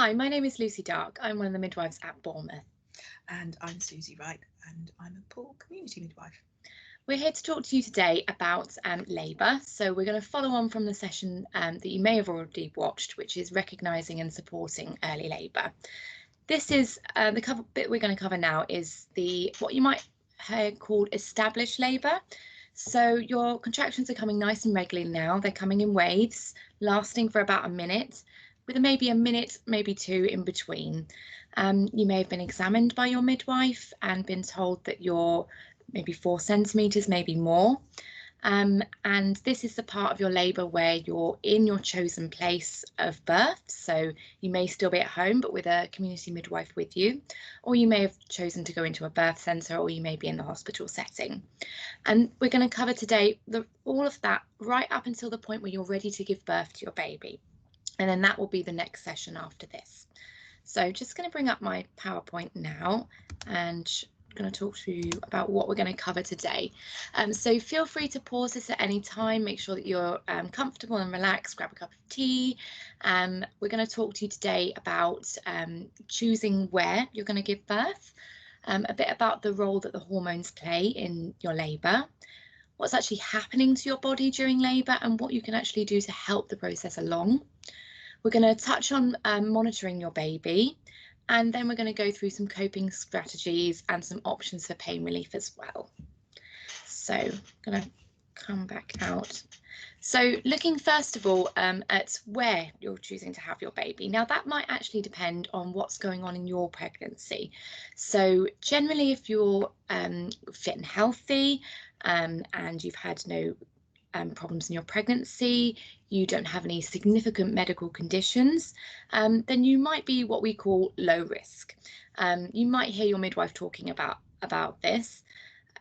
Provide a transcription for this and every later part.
Hi, my name is Lucy Dark. I'm one of the midwives at Bournemouth. And I'm Susie Wright, and I'm a Poole community midwife. We're here to talk to you today about labour. So we're going to follow on from the session that you may have already watched, which is recognising and supporting early labour. This is the bit we're going to cover now is what you might hear called established labour. So your contractions are coming nice and regularly now. They're coming in waves, lasting for about a minute, with maybe a minute, maybe two in between. You may have been examined by your midwife and been told that you're maybe 4 centimetres, maybe more. And this is the part of your labour where you're in your chosen place of birth. So you may still be at home, but with a community midwife with you, or you may have chosen to go into a birth centre, or you may be in the hospital setting. And we're going to cover today all of that right up until the point where you're ready to give birth to your baby. And then that will be the next session after this. So just going to bring up my PowerPoint now and I'm going to talk to you about what we're going to cover today. So feel free to pause this at any time. Make sure that you're comfortable and relaxed. Grab a cup of tea. We're going to talk to you today about choosing where you're going to give birth, a bit about the role that the hormones play in your labour, what's actually happening to your body during labour, and what you can actually do to help the process along. We're going to touch on monitoring your baby, and then we're going to go through some coping strategies and some options for pain relief as well. So I'm going to come back out. So looking first of all at where you're choosing to have your baby. Now that might actually depend on what's going on in your pregnancy. So generally if you're fit and healthy and you've had no problems in your pregnancy, you don't have any significant medical conditions, then you might be what we call low risk. You might hear your midwife talking about this.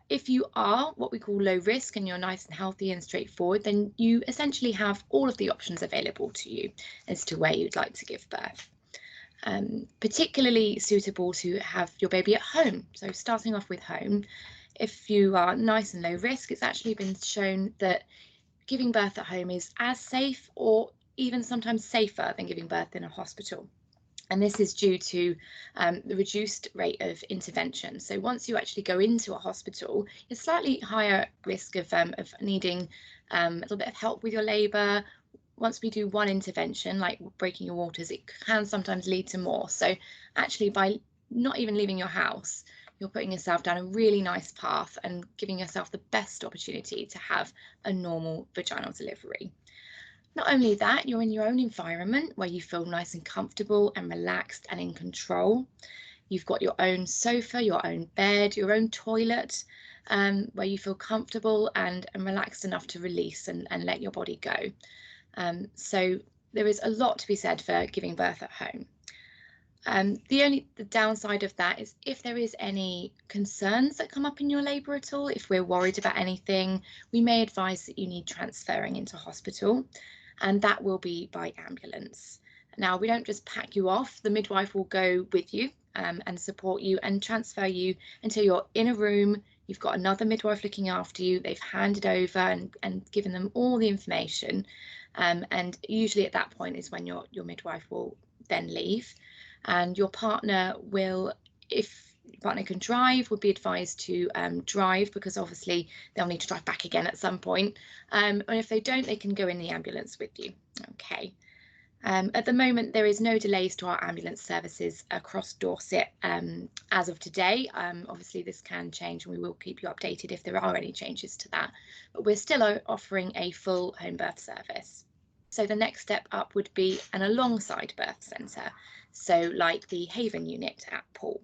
If you are what we call low risk and you're nice and healthy and straightforward, then you essentially have all of the options available to you as to where you'd like to give birth. Particularly suitable to have your baby at home. So starting off with home, if you are nice and low risk, it's actually been shown that giving birth at home is as safe or even sometimes safer than giving birth in a hospital. And this is due to the reduced rate of intervention. So once you actually go into a hospital, you're slightly higher risk of needing a little bit of help with your labour. Once we do one intervention, like breaking your waters, it can sometimes lead to more. So actually by not even leaving your house, you're putting yourself down a really nice path and giving yourself the best opportunity to have a normal vaginal delivery. Not only that, you're in your own environment where you feel nice and comfortable and relaxed and in control. You've got your own sofa, your own bed, your own toilet, where you feel comfortable and relaxed enough to release and let your body go. So there is a lot to be said for giving birth at home. The downside of that is if there is any concerns that come up in your labour at all, if we're worried about anything, we may advise that you need transferring into hospital, and that will be by ambulance. Now, we don't just pack you off, the midwife will go with you and support you and transfer you until you're in a room, you've got another midwife looking after you, they've handed over and given them all the information, and usually at that point is when your midwife will then leave. And your partner will, if your partner can drive, would be advised to drive, because obviously they'll need to drive back again at some point. And if they don't, they can go in the ambulance with you. Okay. At the moment, there is no delays to our ambulance services across Dorset as of today. Obviously, this can change and we will keep you updated if there are any changes to that. But we're still offering a full home birth service. So the next step up would be an alongside birth centre, so like the Haven unit at Poole.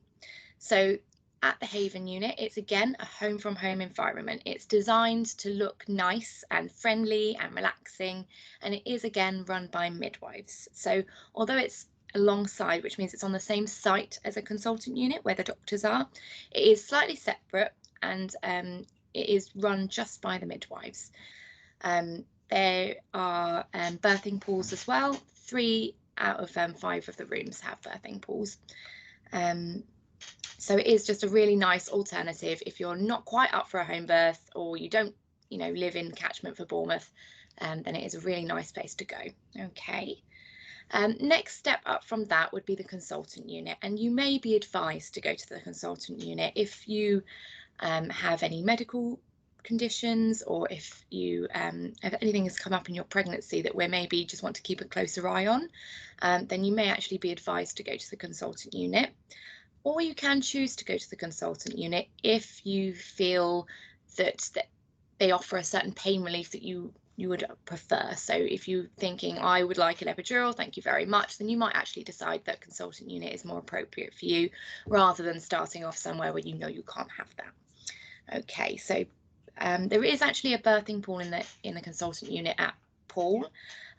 So at the Haven unit, it's again a home from home environment. It's designed to look nice and friendly and relaxing, and it is again run by midwives. So although it's alongside, which means it's on the same site as a consultant unit where the doctors are, it is slightly separate and it is run just by the midwives. There are birthing pools as well. 3 out of 5 of the rooms have birthing pools. So it is just a really nice alternative if you're not quite up for a home birth or you don't, live in catchment for Bournemouth, then it is a really nice place to go. Okay. Next step up from that would be the consultant unit, and you may be advised to go to the consultant unit if you have any medical conditions, or if you if anything has come up in your pregnancy that we maybe just want to keep a closer eye on, then you may actually be advised to go to the consultant unit. Or you can choose to go to the consultant unit if you feel that they offer a certain pain relief that you would prefer. So if you're thinking, I would like an epidural, thank you very much, then you might actually decide that consultant unit is more appropriate for you, rather than starting off somewhere where you know you can't have that. Okay, so there is actually a birthing pool in the consultant unit at Poole,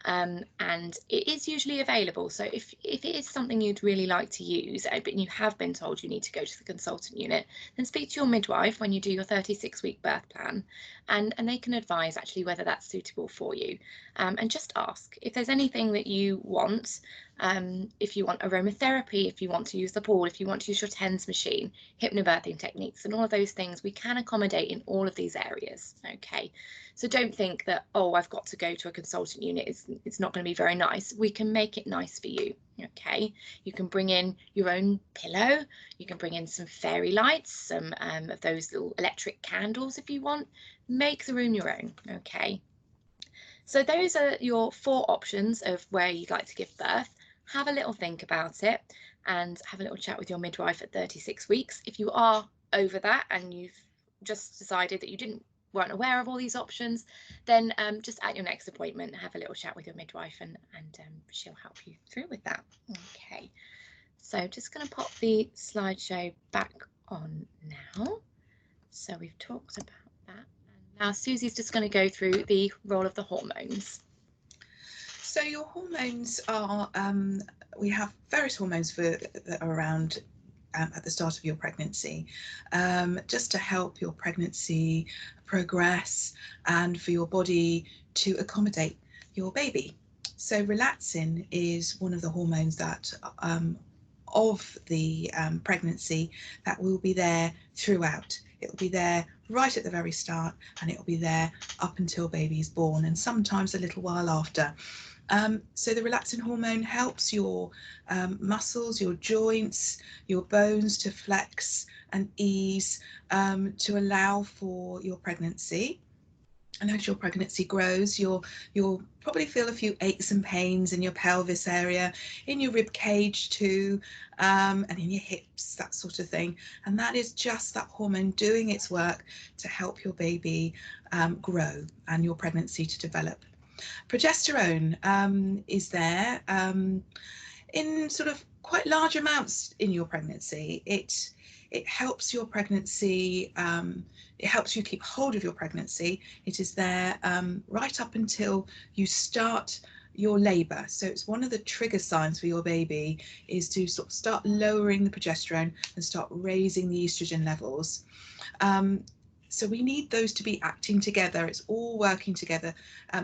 and it is usually available. So if it is something you'd really like to use, but you have been told you need to go to the consultant unit, then speak to your midwife when you do your 36-week birth plan, and they can advise actually whether that's suitable for you. And just ask if there's anything that you want. If you want aromatherapy, if you want to use the pool, if you want to use your TENS machine, hypnobirthing techniques, and all of those things, we can accommodate in all of these areas. Okay, so don't think that, oh, I've got to go to a consultant unit, it's not going to be very nice. We can make it nice for you. Okay, you can bring in your own pillow, you can bring in some fairy lights, some of those little electric candles if you want. Make the room your own. Okay, so those are your 4 options of where you'd like to give birth. Have a little think about it and have a little chat with your midwife at 36 weeks. If you are over that and you've just decided that you weren't aware of all these options, then just at your next appointment, have a little chat with your midwife, and she'll help you through with that. Okay, so just going to pop the slideshow back on now. So we've talked about that. And now Susie's just going to go through the role of the hormones. So your hormones are, we have various hormones that are around at the start of your pregnancy, just to help your pregnancy progress and for your body to accommodate your baby. So relaxin is one of the hormones that of the pregnancy that will be there throughout. It will be there right at the very start, and it will be there up until baby is born, and sometimes a little while after. So the relaxin hormone helps your muscles, your joints, your bones to flex and ease, to allow for your pregnancy. And as your pregnancy grows, you'll probably feel a few aches and pains in your pelvis area, in your rib cage too, and in your hips, that sort of thing. And that is just that hormone doing its work to help your baby grow and your pregnancy to develop. Progesterone is there in sort of quite large amounts in your pregnancy. It helps your pregnancy, it helps you keep hold of your pregnancy. It is there right up until you start your labour. So it's one of the trigger signs for your baby is to sort of start lowering the progesterone and start raising the estrogen levels. So we need those to be acting together. It's all working together.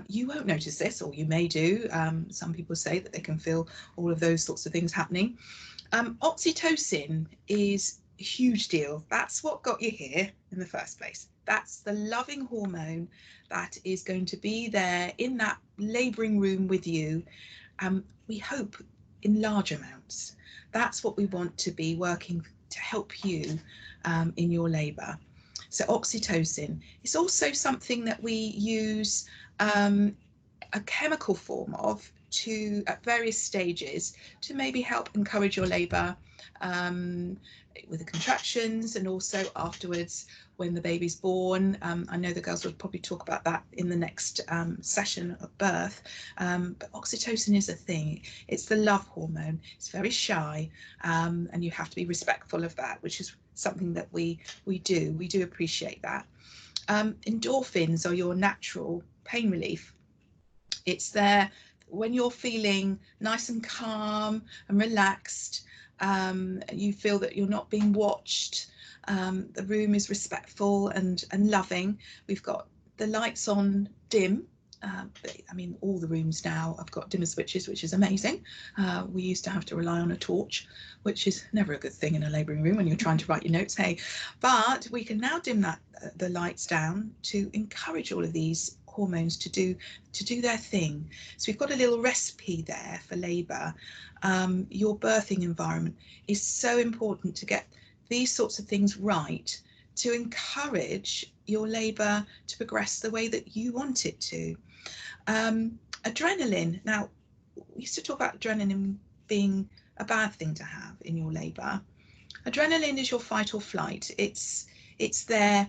You won't notice this, or you may do. Some people say that they can feel all of those sorts of things happening. Oxytocin is a huge deal. That's what got you here in the first place. That's the loving hormone that is going to be there in that labouring room with you. We hope in large amounts. That's what we want to be working to help you in your labour. So oxytocin is also something that we use a chemical form of at various stages to maybe help encourage your labour with the contractions, and also afterwards when the baby's born. I know the girls will probably talk about that in the next session of birth, but oxytocin is a thing. It's the love hormone. It's very shy, and you have to be respectful of that, which is something that we do appreciate that. Endorphins are your natural pain relief. It's there when you're feeling nice and calm and relaxed. You feel that you're not being watched. The room is respectful and loving. We've got the lights on dim. I mean, all the rooms now have got dimmer switches, which is amazing. We used to have to rely on a torch, which is never a good thing in a labouring room when you're trying to write your notes, hey. But we can now dim the lights down to encourage all of these hormones to do their thing. So we've got a little recipe there for labour. Your birthing environment is so important to get these sorts of things right, to encourage your labour to progress the way that you want it to. Adrenaline. Now, we used to talk about adrenaline being a bad thing to have in your labour. Adrenaline is your fight or flight. It's there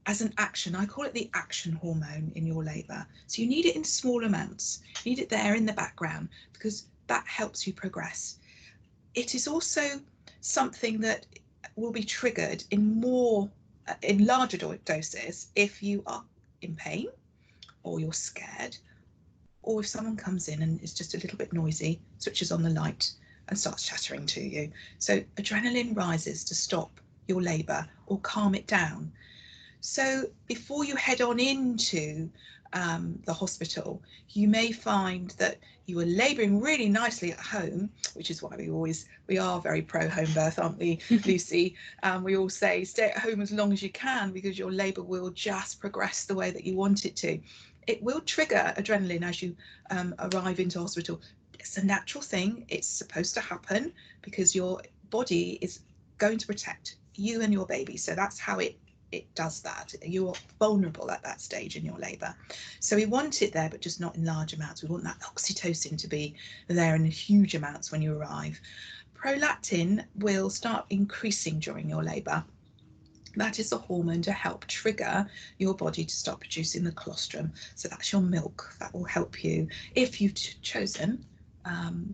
as an action. I call it the action hormone in your labour. So you need it in small amounts. You need it there in the background because that helps you progress. It is also something that will be triggered in larger doses if you are in pain, or you're scared, or if someone comes in and is just a little bit noisy, switches on the light and starts chattering to you. So adrenaline rises to stop your labour or calm it down. So before you head on into the hospital, you may find that you are labouring really nicely at home, which is why we are very pro home birth, aren't we, Lucy? We all say stay at home as long as you can because your labour will just progress the way that you want it to. It will trigger adrenaline as you arrive into hospital. It's a natural thing. It's supposed to happen because your body is going to protect you and your baby. So that's how it does that. You're vulnerable at that stage in your labour. So we want it there, but just not in large amounts. We want that oxytocin to be there in huge amounts when you arrive. Prolactin will start increasing during your labour. That is a hormone to help trigger your body to start producing the colostrum. So that's your milk. That will help you if you've chosen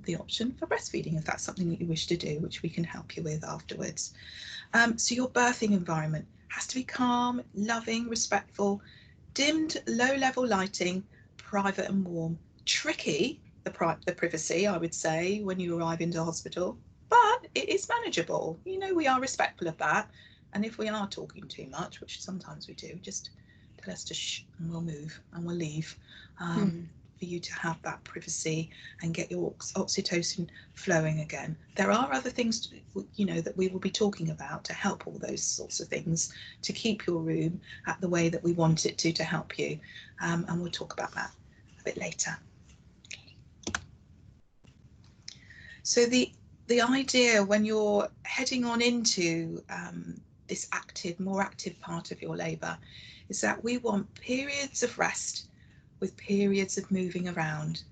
the option for breastfeeding, if that's something that you wish to do, which we can help you with afterwards. So your birthing environment has to be calm, loving, respectful, dimmed, low-level lighting, private and warm. Tricky, the privacy, I would say, when you arrive into hospital, but it is manageable. You know, we are respectful of that. And if we are talking too much, which sometimes we do, just tell us to shh and we'll move and we'll leave. For you to have that privacy and get your oxytocin flowing again. There are other things, you know, that we will be talking about to help all those sorts of things, to keep your room at the way that we want it to help you. And we'll talk about that a bit later. So the idea when you're heading on into this more active part of your labour is that we want periods of rest with periods of moving around.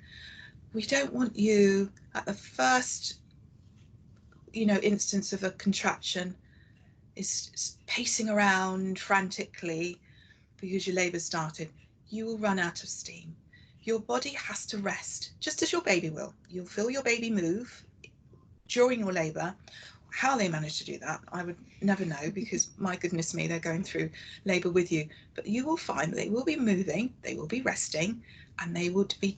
We don't want you at the first, you know, instance of a contraction is pacing around frantically because your labour started. You will run out of steam. Your body has to rest, just as your baby will. You'll feel your baby move during your labour. How they manage to do that, I would never know, because my goodness me, they're going through labour with you. But you will find that they will be moving, they will be resting, and they would be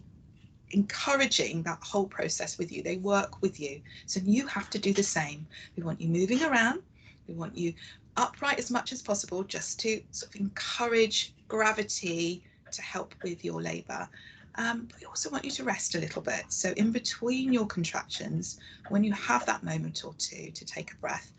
encouraging that whole process with you. They work with you. So you have to do the same. We want you moving around. We want you upright as much as possible, just to sort of encourage gravity to help with your labour. But we also want you to rest a little bit. So in between your contractions, when you have that moment or two to take a breath,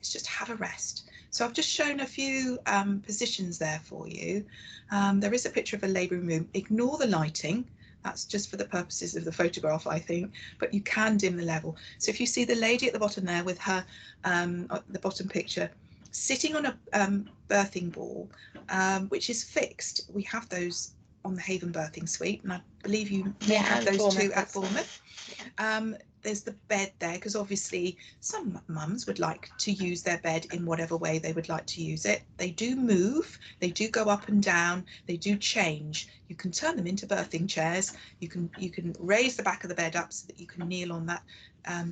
it's just have a rest. So I've just shown a few positions there for you. There is a picture of a labouring room. Ignore the lighting. That's just for the purposes of the photograph, I think, but you can dim the level. So if you see the lady at the bottom there with her, the bottom picture, sitting on a birthing ball, which is fixed. We have those on the Haven Birthing Suite, and I believe you may have those too at Bournemouth. There's the bed there, because obviously some mums would like to use their bed in whatever way they would like to use it. They do move, they do go up and down, they do change. You can turn them into birthing chairs. You can raise the back of the bed up so that you can kneel on that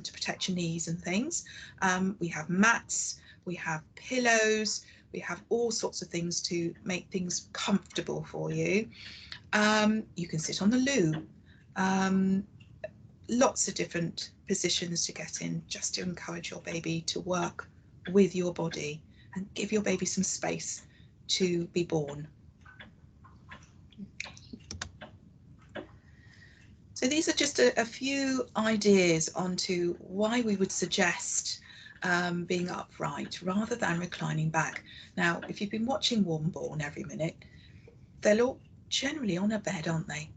to protect your knees and things. We have mats, we have pillows, we have all sorts of things to make things comfortable for you. You can sit on the loo. Lots of different positions to get in, just to encourage your baby to work with your body and give your baby some space to be born. So these are just a few ideas onto why we would suggest being upright rather than reclining back. Now, if you've been watching Warm Born every minute, they'll all generally on a bed, aren't they?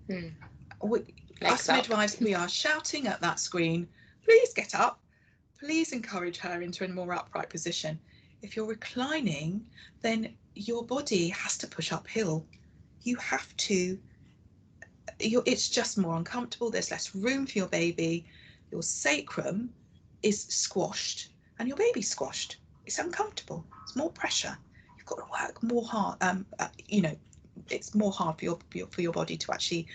Legs Us midwives, we are shouting at that screen, please get up, please encourage her into a more upright position. If you're reclining, then your body has to push uphill. You have to, it's just more uncomfortable, there's less room for your baby, your sacrum is squashed and your baby's squashed. It's uncomfortable, it's more pressure. You've got to work more hard, you know, it's more hard for your body to actually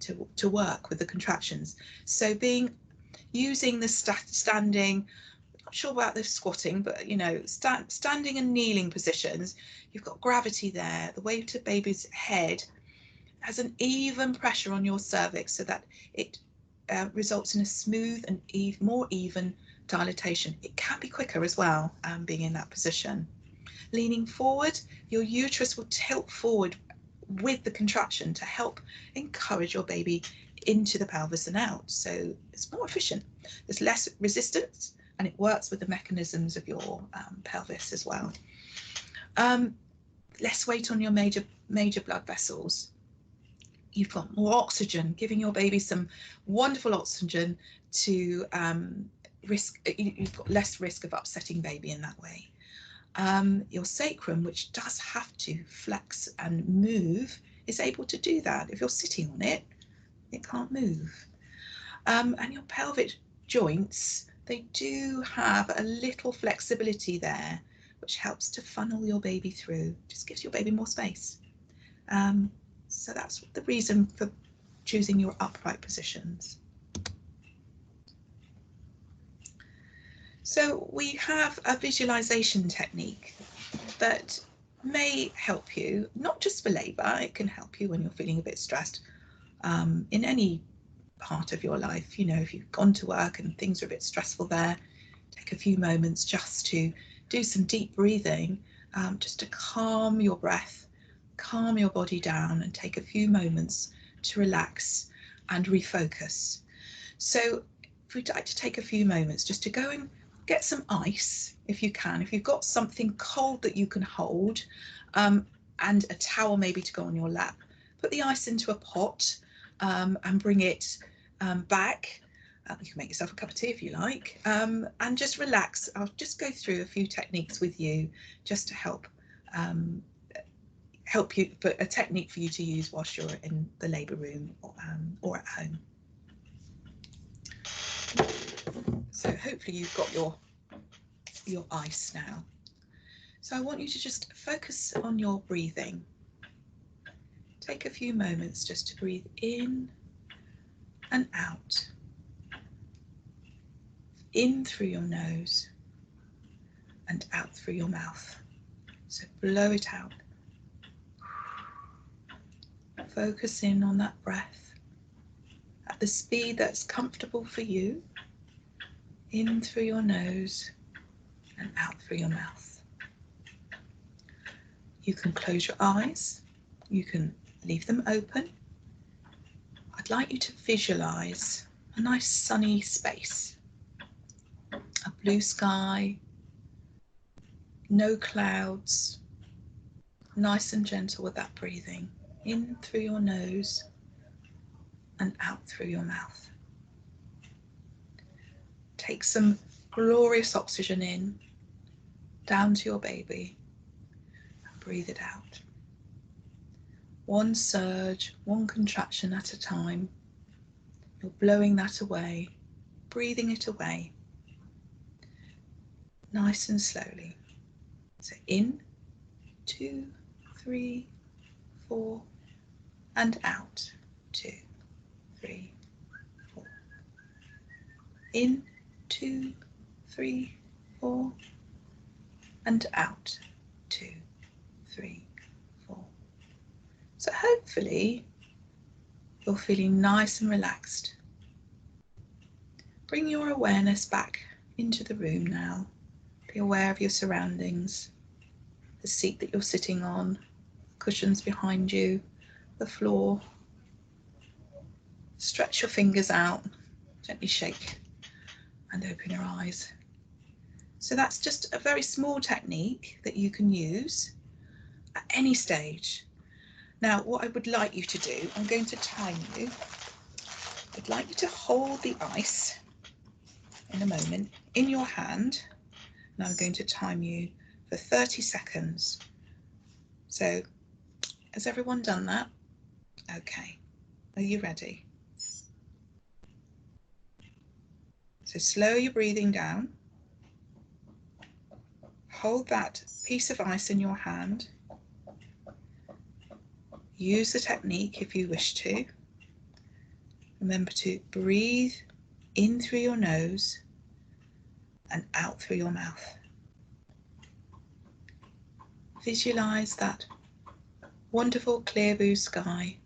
to work with the contractions. So using the standing, not sure about the squatting, but you know, standing and kneeling positions, you've got gravity there. The weight of baby's head has an even pressure on your cervix, so that it results in a smooth and more even dilatation. It can be quicker as well, being in that position. Leaning forward, your uterus will tilt forward with the contraction to help encourage your baby into the pelvis and out. So it's more efficient. There's less resistance and it works with the mechanisms of your pelvis as well. Less weight on your major blood vessels. You've got more oxygen, giving your baby some wonderful oxygen to you've got less risk of upsetting baby in that way. Your sacrum, which does have to flex and move, is able to do that. If you're sitting on it, it can't move. And your pelvic joints, they do have a little flexibility there, which helps to funnel your baby through, just gives your baby more space. So that's the reason for choosing your upright positions. So we have a visualization technique that may help you, not just for labour, it can help you when you're feeling a bit stressed in any part of your life. You know, if you've gone to work and things are a bit stressful there, take a few moments just to do some deep breathing, just to calm your breath, calm your body down, and take a few moments to relax and refocus. So if we'd like to take a few moments just to go and get some ice, if you can. If you've got something cold that you can hold, and a towel maybe to go on your lap, put the ice into a pot and bring it back. You can make yourself a cup of tea if you like, and just relax. I'll just go through a few techniques with you just to help you, but a technique for you to use whilst you're in the labour room or at home. So hopefully you've got your ice now. So I want you to just focus on your breathing. Take a few moments just to breathe in and out. In through your nose and out through your mouth. So blow it out. Focus in on that breath at the speed that's comfortable for you. In through your nose and out through your mouth. You can close your eyes, you can leave them open. I'd like you to visualize a nice sunny space, a blue sky, no clouds, nice and gentle with that breathing, in through your nose and out through your mouth. Take some glorious oxygen in, down to your baby, and breathe it out. One surge, one contraction at a time. You're blowing that away, breathing it away, nice and slowly. So in, 2, 3, 4, and out, 2, 3, 4. In, 2, 3, 4, and out, 2, 3, 4. So hopefully you're feeling nice and relaxed. Bring your awareness back into the room now. Be aware of your surroundings, the seat that you're sitting on, cushions behind you, the floor. Stretch your fingers out, gently shake and open your eyes. So that's just a very small technique that you can use at any stage. Now, what I would like you to do, I'm going to time you. I'd like you to hold the ice in a moment in your hand, and I'm going to time you for 30 seconds. So, has everyone done that? Okay, are you ready? So slow your breathing down. Hold that piece of ice in your hand. Use the technique if you wish to. Remember to breathe in through your nose and out through your mouth. Visualize that wonderful clear blue sky.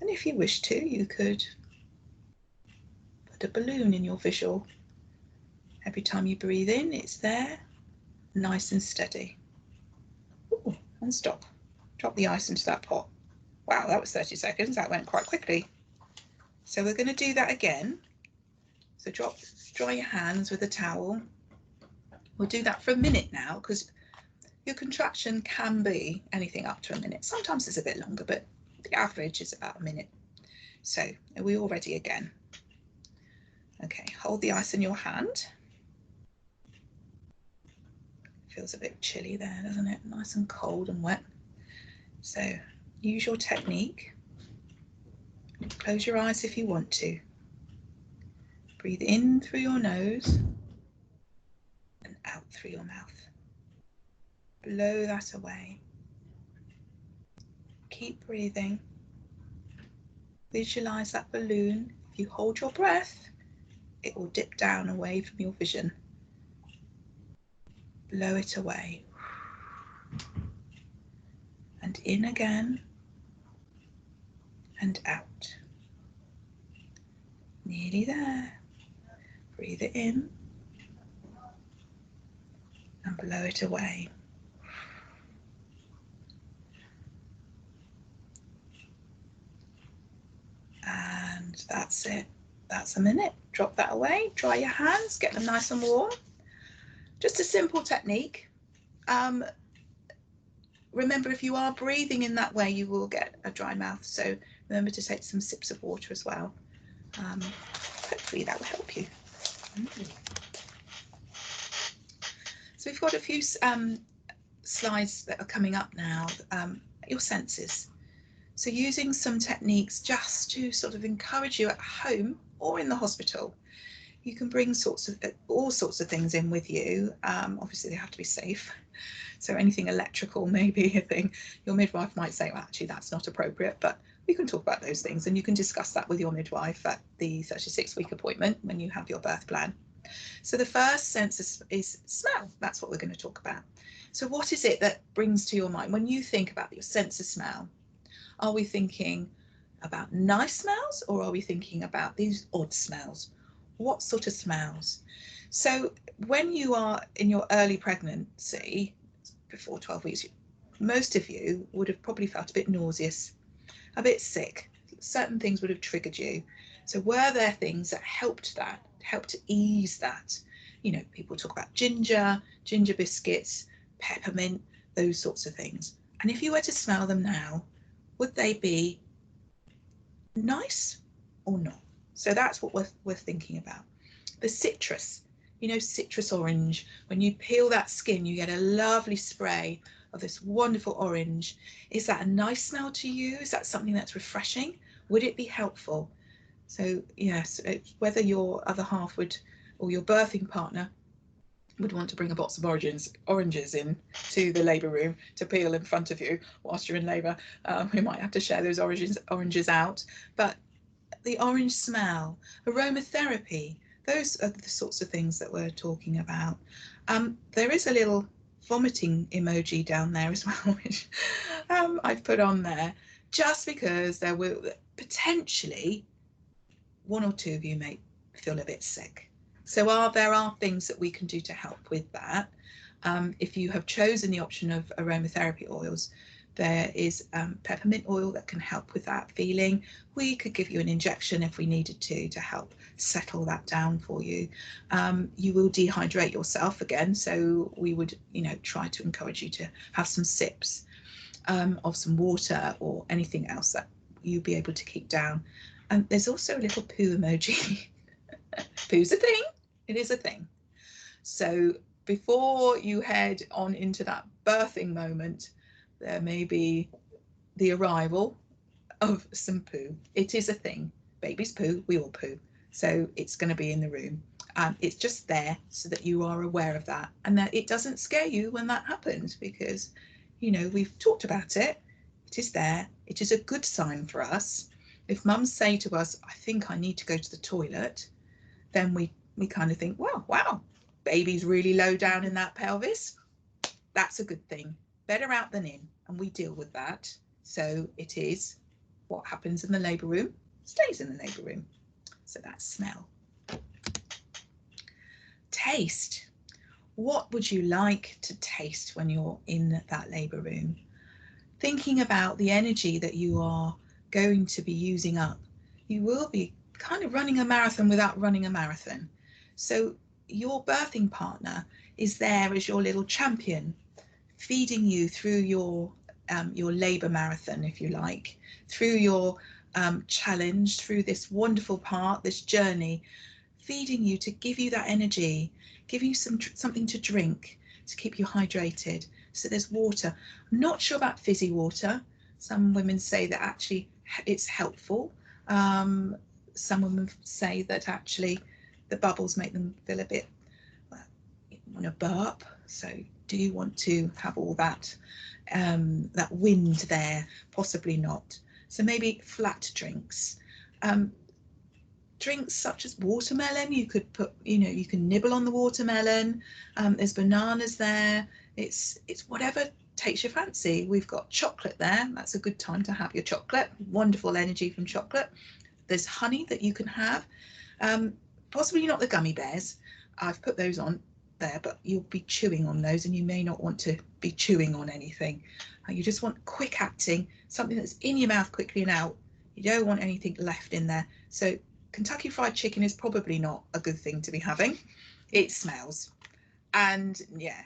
And if you wish to, you could put a balloon in your visual. Every time you breathe in, it's there, nice and steady. Ooh, and stop. Drop the ice into that pot. Wow, that was 30 seconds. That went quite quickly. So we're going to do that again. So dry your hands with a towel. We'll do that for a minute now, because your contraction can be anything up to a minute. Sometimes it's a bit longer, but the average is about a minute. So are we all ready again? Okay, hold the ice in your hand. Feels a bit chilly there, doesn't it? Nice and cold and wet. So use your technique. Close your eyes if you want to. Breathe in through your nose and out through your mouth. Blow that away. Keep breathing. Visualize that balloon. If you hold your breath, it will dip down away from your vision. Blow it away. And in again. And out. Nearly there. Breathe it in. And blow it away. And that's it. That's a minute. Drop that away. Dry your hands. Get them nice and warm. Just a simple technique. Remember, if you are breathing in that way, you will get a dry mouth. So remember to take some sips of water as well. Hopefully that will help you. So we've got a few slides that are coming up now. Your senses. So using some techniques just to sort of encourage you at home or in the hospital. You can bring all sorts of things in with you. Obviously they have to be safe. So anything electrical may be a thing. Your midwife might say, well, actually that's not appropriate, but we can talk about those things, and you can discuss that with your midwife at the 36-week appointment when you have your birth plan. So the first sense is smell. That's what we're going to talk about. So what is it that brings to your mind when you think about your sense of smell? Are we thinking about nice smells, or are we thinking about these odd smells? What sort of smells? So when you are in your early pregnancy, before 12 weeks, most of you would have probably felt a bit nauseous, a bit sick. Certain things would have triggered you. So were there things that helped to ease that? You know, people talk about ginger biscuits, peppermint, those sorts of things. And if you were to smell them now, would they be nice or not? So that's what we're thinking about. The citrus, you know, citrus orange. When you peel that skin, you get a lovely spray of this wonderful orange. Is that a nice smell to you? Is that something that's refreshing? Would it be helpful? So yes, whether your other half would, or your birthing partner would want to bring a box of oranges in to the labour room to peel in front of you whilst you're in labour. We might have to share those oranges out. But the orange smell, aromatherapy, those are the sorts of things that we're talking about. There is a little vomiting emoji down there as well, which I've put on there, just because there will potentially one or two of you may feel a bit sick. So there are things that we can do to help with that. If you have chosen the option of aromatherapy oils, there is peppermint oil that can help with that feeling. We could give you an injection if we needed to help settle that down for you. You will dehydrate yourself again, so we would, try to encourage you to have some sips. of some water or anything else that you'll be able to keep down. And there's also a little poo emoji. Poo's a thing. It is a thing. So before you head on into that birthing moment, there may be the arrival of some poo. It is a thing. Babies poo, we all poo. So it's going to be in the room. It's just there so that you are aware of that, and that it doesn't scare you when that happens, because, you know, we've talked about it. It is there. It is a good sign for us. If mums say to us, I think I need to go to the toilet, then we kind of think, well, wow, baby's really low down in that pelvis. That's a good thing. Better out than in, and we deal with that. So it is what happens in the labour room stays in the labour room. So that's smell. Taste. What would you like to taste when you're in that labour room? Thinking about the energy that you are going to be using up. You will be kind of running a marathon without running a marathon. So your birthing partner is there as your little champion, feeding you through your labour marathon, if you like, through your challenge, through this wonderful part, this journey, feeding you to give you that energy, give you something to drink to keep you hydrated. So there's water. I'm not sure about fizzy water. Some women say that actually it's helpful. Some women say that actually the bubbles make them feel a bit, you want to burp. So do you want to have all that that wind there? Possibly not. So maybe flat drinks. Drinks such as watermelon, you could put, you know, you can nibble on the watermelon. There's bananas there. It's whatever takes your fancy. We've got chocolate there. That's a good time to have your chocolate. Wonderful energy from chocolate. There's honey that you can have. Possibly not the gummy bears. I've put those on there, but you'll be chewing on those and you may not want to be chewing on anything. You just want quick acting, something that's in your mouth quickly and out. You don't want anything left in there. So Kentucky Fried Chicken is probably not a good thing to be having. It smells, and yeah,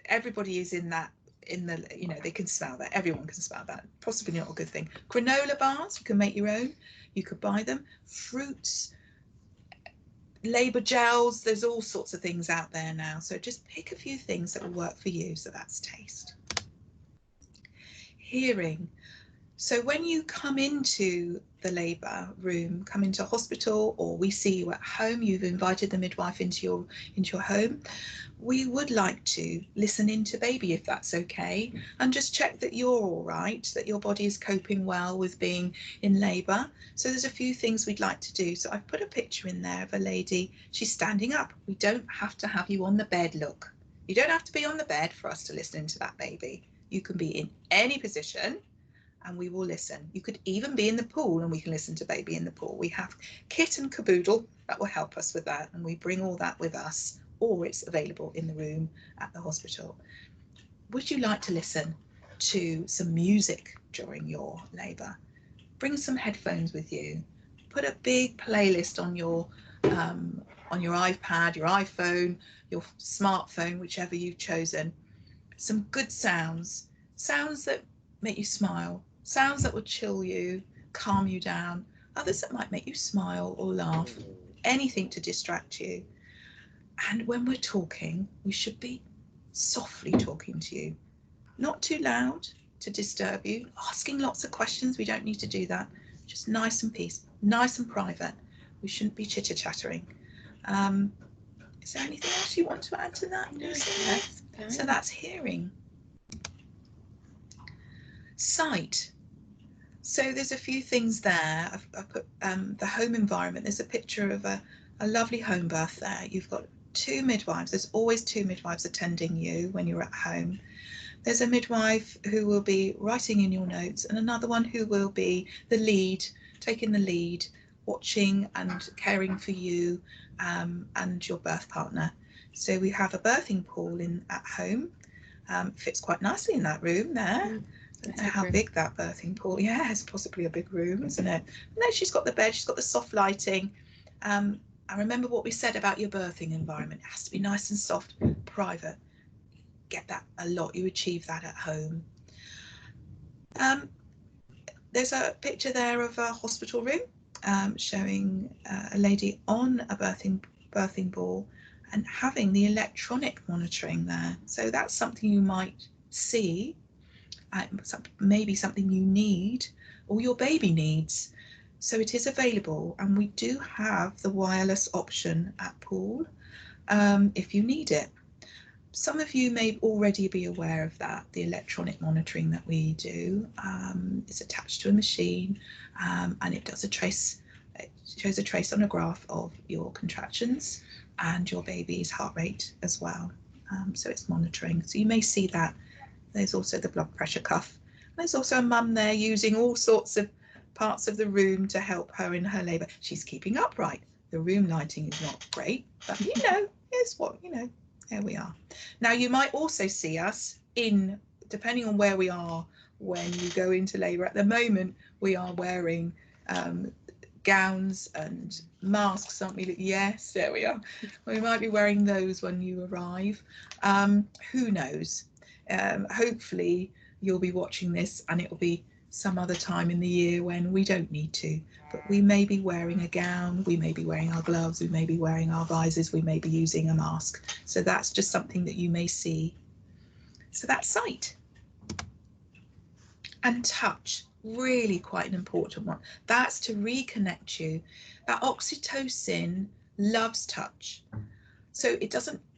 everybody is in that, in the, you know, they can smell that. Everyone can smell that. Possibly not a good thing. Granola bars, you can make your own. You could buy them. Fruits, labour gels. There's all sorts of things out there now. So just pick a few things that will work for you. So that's taste. Hearing. So when you come into the labour room, come into hospital, or we see you at home, you've invited the midwife into your home, we would like to listen into baby, if that's okay, and just check that you're all right, that your body is coping well with being in labour. So there's a few things we'd like to do. So I've put a picture in there of a lady. She's standing up. We don't have to have you on the bed, look. You don't have to be on the bed for us to listen to that baby. You can be in any position, and we will listen. You could even be in the pool and we can listen to baby in the pool. We have kit and caboodle that will help us with that, and we bring all that with us, or it's available in the room at the hospital. Would you like to listen to some music during your labour? Bring some headphones with you. Put a big playlist on your iPad, your iPhone, your smartphone, whichever you've chosen. Some good sounds that make you smile, sounds that will chill you, calm you down, others that might make you smile or laugh, anything to distract you. And when we're talking, we should be softly talking to you, not too loud to disturb you, asking lots of questions. We don't need to do that. Just nice and peaceful, nice and private. We shouldn't be chitter-chattering. Is there anything else you want to add to that, Lucy? Yes. So that's hearing. Sight. So there's a few things there. I've put the home environment. There's a picture of a lovely home birth there. You've got two midwives. There's always two midwives attending you when you're at home. There's a midwife who will be writing in your notes, and another one who will be the lead, taking the lead, watching and caring for you and your birth partner. So we have a birthing pool at home. Fits quite nicely in that room there. I don't know how big that birthing pool. Yeah, it's possibly a big room, isn't it? No, she's got the bed, she's got the soft lighting. I remember what we said about your birthing environment. It has to be nice and soft, private. Get that a lot. You achieve that at home. There's a picture there of a hospital room showing a lady on a birthing ball and having the electronic monitoring there. So that's something you might see, maybe something you need or your baby needs. So it is available, and we do have the wireless option at Pool if you need it. Some of you may already be aware of that. The electronic monitoring that we do is attached to a machine, and it does a trace. It shows a trace on a graph of your contractions and your baby's heart rate as well. So it's monitoring. So you may see that. There's also the blood pressure cuff. There's also a mum there using all sorts of parts of the room to help her in her labour. She's keeping upright. The room lighting is not great, but you know, here's what, you know, there we are. Now you might also see us in, depending on where we are when you go into labour. At the moment, we are wearing gowns and masks, aren't we? Yes, there we are. We might be wearing those when you arrive. Who knows? Hopefully you'll be watching this and it'll be some other time in the year when we don't need to, but we may be wearing a gown, we may be wearing our gloves, we may be wearing our visors, we may be using a mask. So that's just something that you may see. So that's sight. And touch, really quite an important one. That's to reconnect you. That oxytocin loves touch. So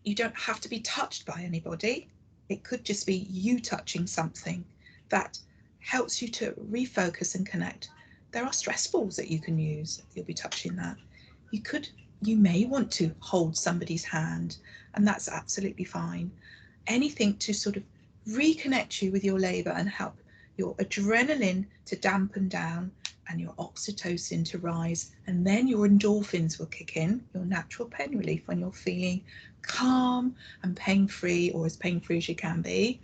you don't have to be touched by anybody. It could just be you touching something that helps you to refocus and connect. There are stress balls that you can use. You'll be touching that. You may want to hold somebody's hand, and that's absolutely fine. Anything to sort of reconnect you with your labour and help your adrenaline to dampen down and your oxytocin to rise, and then your endorphins will kick in, your natural pain relief when you're feeling calm and pain-free, or as pain-free as you can be.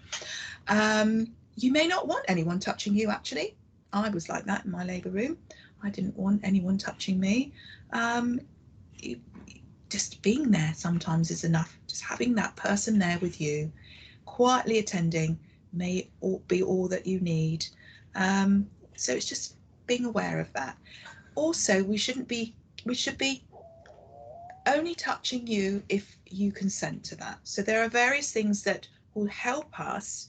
You may not want anyone touching you, actually. I was like that in my labour room. I didn't want anyone touching me. Just being there sometimes is enough. Just having that person there with you, quietly attending, may be all that you need. So it's just being aware of that. Also, we should be only touching you if you consent to that. So there are various things that will help us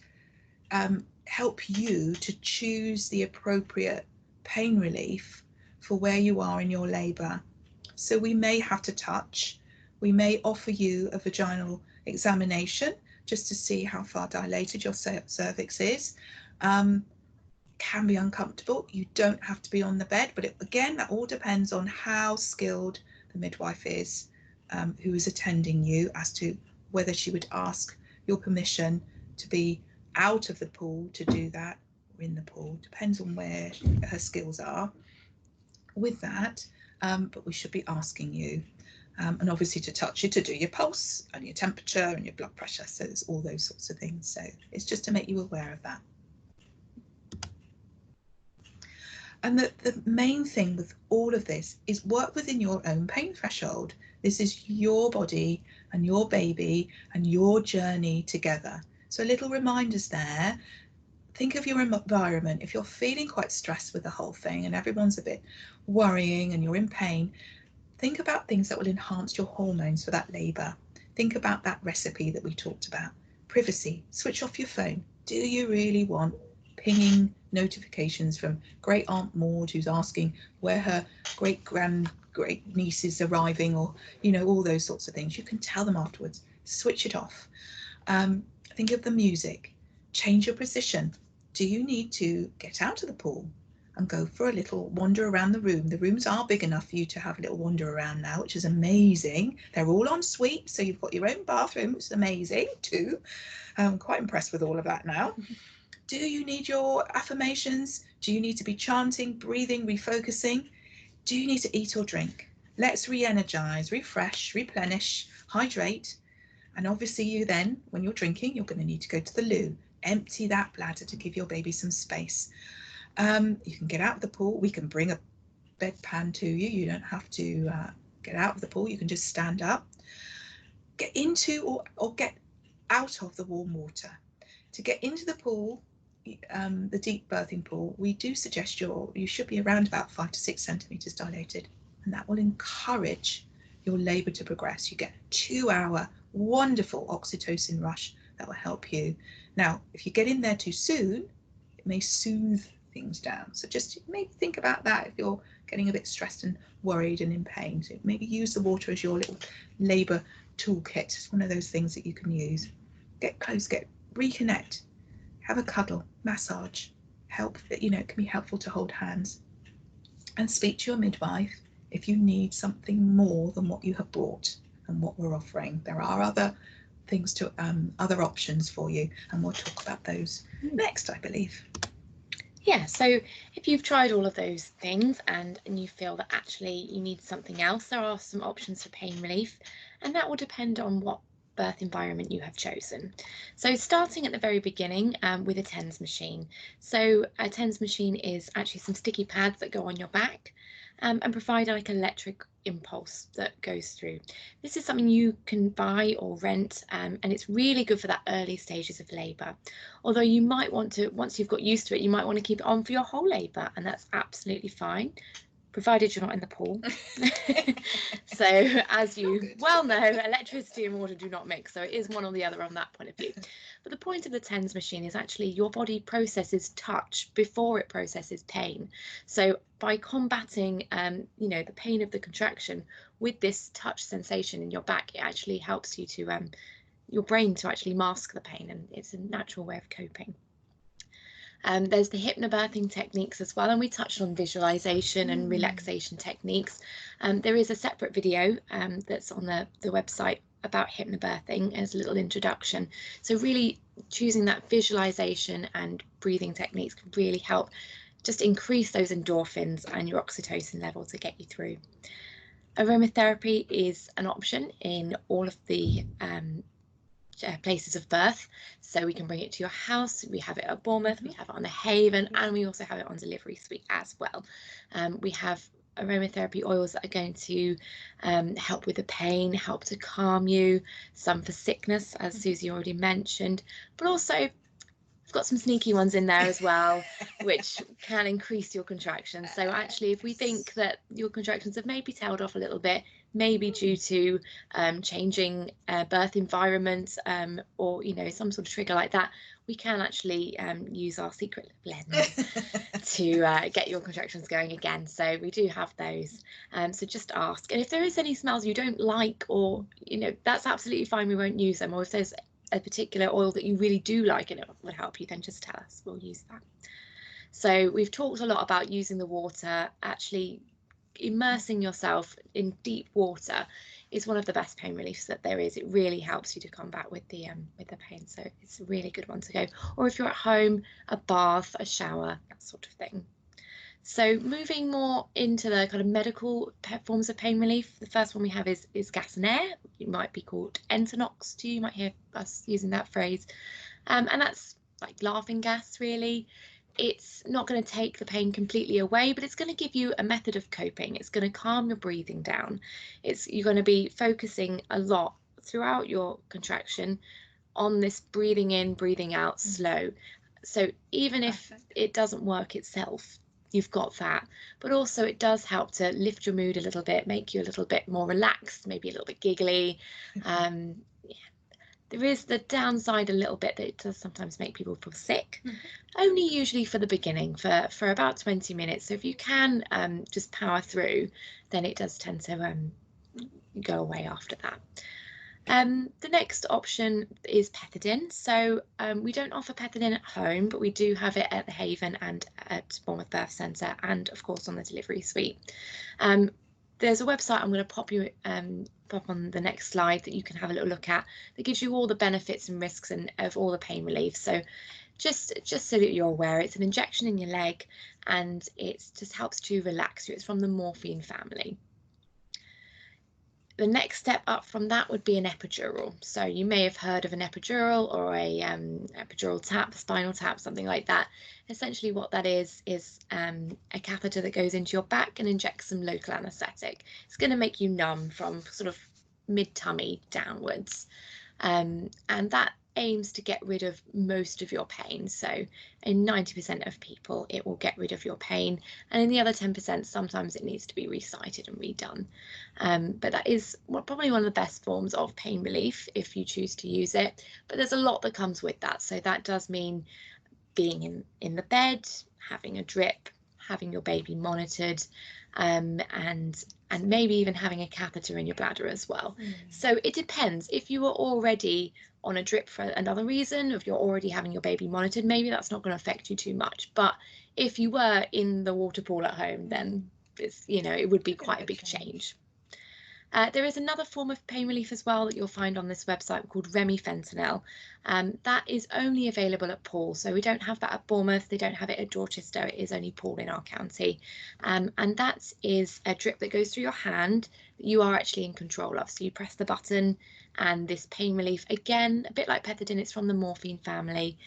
help you to choose the appropriate pain relief for where you are in your labour. So we may have to touch, we may offer you a vaginal examination just to see how far dilated your cervix is. Can be uncomfortable. You don't have to be on the bed, but again, that all depends on how skilled the midwife is who is attending you, as to whether she would ask your permission to be out of the pool to do that, or in the pool. Depends on where her skills are with that, but we should be asking you. And obviously to touch you, to do your pulse and your temperature and your blood pressure. So there's all those sorts of things. So it's just to make you aware of that. And the main thing with all of this is work within your own pain threshold. This is your body and your baby and your journey together. So little reminders there. Think of your environment. If you're feeling quite stressed with the whole thing and everyone's a bit worrying and you're in pain, think about things that will enhance your hormones for that labour. Think about that recipe that we talked about. Privacy, switch off your phone. Do you really want pinging notifications from Great Aunt Maud who's asking where her great niece is arriving, or, you know, all those sorts of things? You can tell them afterwards. Switch it off. Think of the music. Change your position. Do you need to get out of the pool and go for a little wander around the room? The rooms are big enough for you to have a little wander around now, which is amazing. They're all en suite, so you've got your own bathroom, which is amazing too. I'm quite impressed with all of that now. Do you need your affirmations? Do you need to be chanting, breathing, refocusing? Do you need to eat or drink? Let's re-energize, refresh, replenish, hydrate. And obviously you then, when you're drinking, you're going to need to go to the loo. Empty that bladder to give your baby some space. You can get out of the pool. We can bring a bedpan to you. You don't have to get out of the pool. You can just stand up. Get into or get out of the warm water. To get into the pool, the deep birthing pool, we do suggest you should be around about 5 to 6 centimetres dilated, and that will encourage your labour to progress. You get a 2-hour wonderful oxytocin rush that will help you. Now, if you get in there too soon, it may soothe things down. So just maybe think about that if you're getting a bit stressed and worried and in pain. So maybe use the water as your little labour toolkit. It's one of those things that you can use. Get close, reconnect, have a cuddle, massage, help. It can be helpful to hold hands, and speak to your midwife if you need something more than what you have brought and what we're offering. There are other things other options for you, and we'll talk about those next, I believe. Yeah, so if you've tried all of those things and you feel that actually you need something else, there are some options for pain relief, and that will depend on what birth environment you have chosen. So starting at the very beginning with a TENS machine. So a TENS machine is actually some sticky pads that go on your back and provide like electric impulse that goes through. This is something you can buy or rent, and it's really good for that early stages of labour. Although you might want to, once you've got used to it, you might want to keep it on for your whole labour, and that's absolutely fine, provided you're not in the pool. So as you well know, electricity and water do not mix, so it is one or the other on that point of view. But the point of the TENS machine is actually your body processes touch before it processes pain. So by combating the pain of the contraction with this touch sensation in your back, it actually helps you to your brain to actually mask the pain, and it's a natural way of coping. There's the hypnobirthing techniques as well, and we touched on visualization and relaxation techniques. There is a separate video that's on the website about hypnobirthing as a little introduction. So really choosing that visualization and breathing techniques can really help just increase those endorphins and your oxytocin level to get you through. Aromatherapy is an option in all of the places of birth, so we can bring it to your house. We have it at Bournemouth, we have it on the Haven, and we also have it on delivery suite as well. We have aromatherapy oils that are going to help with the pain, help to calm you, some for sickness, as Susie already mentioned, but also we've got some sneaky ones in there as well, which can increase your contractions. So actually, if we think that your contractions have maybe tailed off a little bit, maybe due to changing birth environment or some sort of trigger like that, we can actually use our secret blend to get your contractions going again. So we do have those. So just ask, and if there is any smells you don't like, or that's absolutely fine, we won't use them. Or if there's a particular oil that you really do like and it would help you, then just tell us, we'll use that. So we've talked a lot about using the water. Actually immersing yourself in deep water is one of the best pain reliefs that there is. It really helps you to combat with the pain, so it's a really good one to go. Or if you're at home, a bath, a shower, that sort of thing. So moving more into the kind of medical forms of pain relief, the first one we have is gas and air. It might be called Entonox to you. You might hear us using that phrase. And that's like laughing gas, really. It's not going to take the pain completely away, but it's going to give you a method of coping. It's going to calm your breathing down. You're going to be focusing a lot throughout your contraction on this breathing in, breathing out slow. So even if it doesn't work itself, you've got that, but also it does help to lift your mood a little bit, make you a little bit more relaxed, maybe a little bit giggly. There is the downside a little bit that it does sometimes make people feel sick, only usually for the beginning, for about 20 minutes. So if you can just power through, then it does tend to go away after that. The next option is pethidine. So we don't offer pethidine at home, but we do have it at the Haven and at Bournemouth Birth Centre, and of course on the delivery suite. There's a website I'm going to pop on the next slide that you can have a little look at, that gives you all the benefits and risks of all the pain relief. So just so that you're aware, it's an injection in your leg, and it just helps to relax you. It's from the morphine family. The next step up from that would be an epidural. So you may have heard of an epidural or a epidural tap, a spinal tap, something like that. Essentially what that is a catheter that goes into your back and injects some local anaesthetic. It's going to make you numb from sort of mid-tummy downwards. And that aims to get rid of most of your pain. So in 90% of people, it will get rid of your pain. And in the other 10%, sometimes it needs to be recited and redone. But that is probably one of the best forms of pain relief if you choose to use it. But there's a lot that comes with that. So that does mean being in the bed, having a drip, having your baby monitored, and maybe even having a catheter in your bladder as well. So it depends. If you are already on a drip for another reason, if you're already having your baby monitored, maybe that's not going to affect you too much. But if you were in the water pool at home, then it's, it would be quite a big change. There is another form of pain relief as well that you'll find on this website called remifentanil. That is only available at Poole, so we don't have that at Bournemouth, they don't have it at Dorchester, it is only Poole in our county. And that is a drip that goes through your hand that you are actually in control of. So you press the button and this pain relief, again, a bit like Pethidine, it's from the morphine family,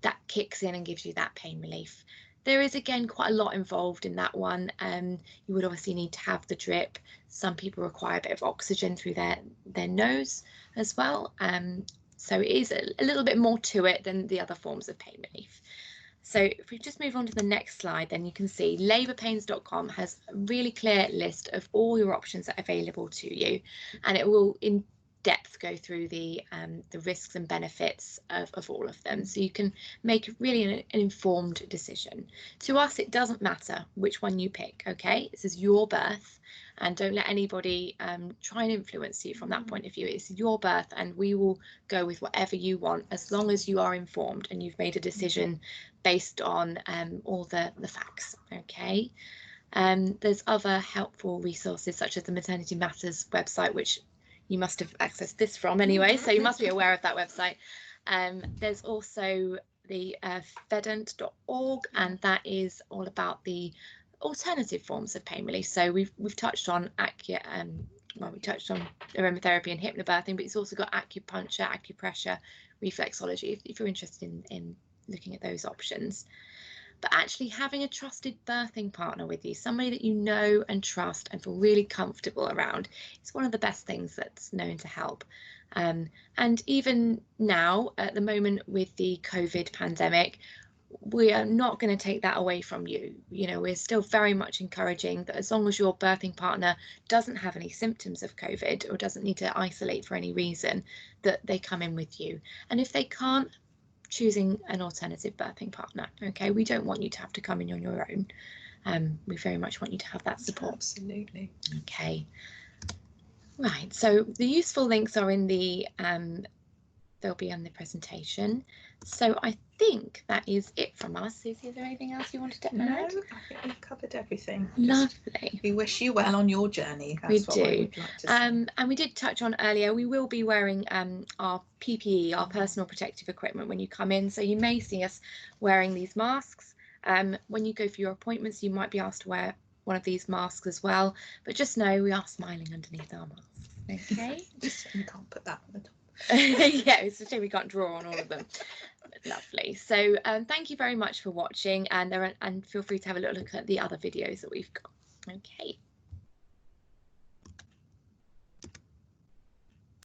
that kicks in and gives you that pain relief. There is, again, quite a lot involved in that one. You would obviously need to have the drip. Some people require a bit of oxygen through their nose as well. So it is a little bit more to it than the other forms of pain relief. So if we just move on to the next slide, then you can see labourpains.com has a really clear list of all your options that are available to you, and it will in depth go through the risks and benefits of all of them, so you can make really an informed decision. To us, it doesn't matter which one you pick, okay? This is your birth, and don't let anybody try and influence you from that point of view. It's your birth, and we will go with whatever you want as long as you are informed and you've made a decision based on all the facts, okay? There's other helpful resources such as the Maternity Matters website, which you must have accessed this from anyway, so you must be aware of that website. There's also the fedent.org, and that is all about the alternative forms of pain relief. So we've touched on we touched on aromatherapy and hypnobirthing, but it's also got acupuncture, acupressure, reflexology, if you're interested in looking at those options. But actually having a trusted birthing partner with you, somebody that you know and trust and feel really comfortable around, is one of the best things that's known to help. And even now, at the moment with the COVID pandemic, we are not going to take that away from you. We're still very much encouraging that as long as your birthing partner doesn't have any symptoms of COVID or doesn't need to isolate for any reason, that they come in with you. And if they can't, choosing an alternative birthing partner, okay? We don't want you to have to come in on your own. We very much want you to have that support. Absolutely. Okay. Right, so the useful links are in the they'll be on the presentation. So I think that is it from us. Susie, is there anything else you wanted to add? No, I think we've covered everything. Lovely. We wish you well on your journey. That's what I would like to say. And we did touch on earlier, we will be wearing our PPE, our personal protective equipment, when you come in. So you may see us wearing these masks. When you go for your appointments, you might be asked to wear one of these masks as well. But just know we are smiling underneath our masks. Okay. You can't put that on the top. Yeah, it's a shame we can't draw on all of them. Lovely. So thank you very much for watching, and feel free to have a little look at the other videos that we've got. Okay.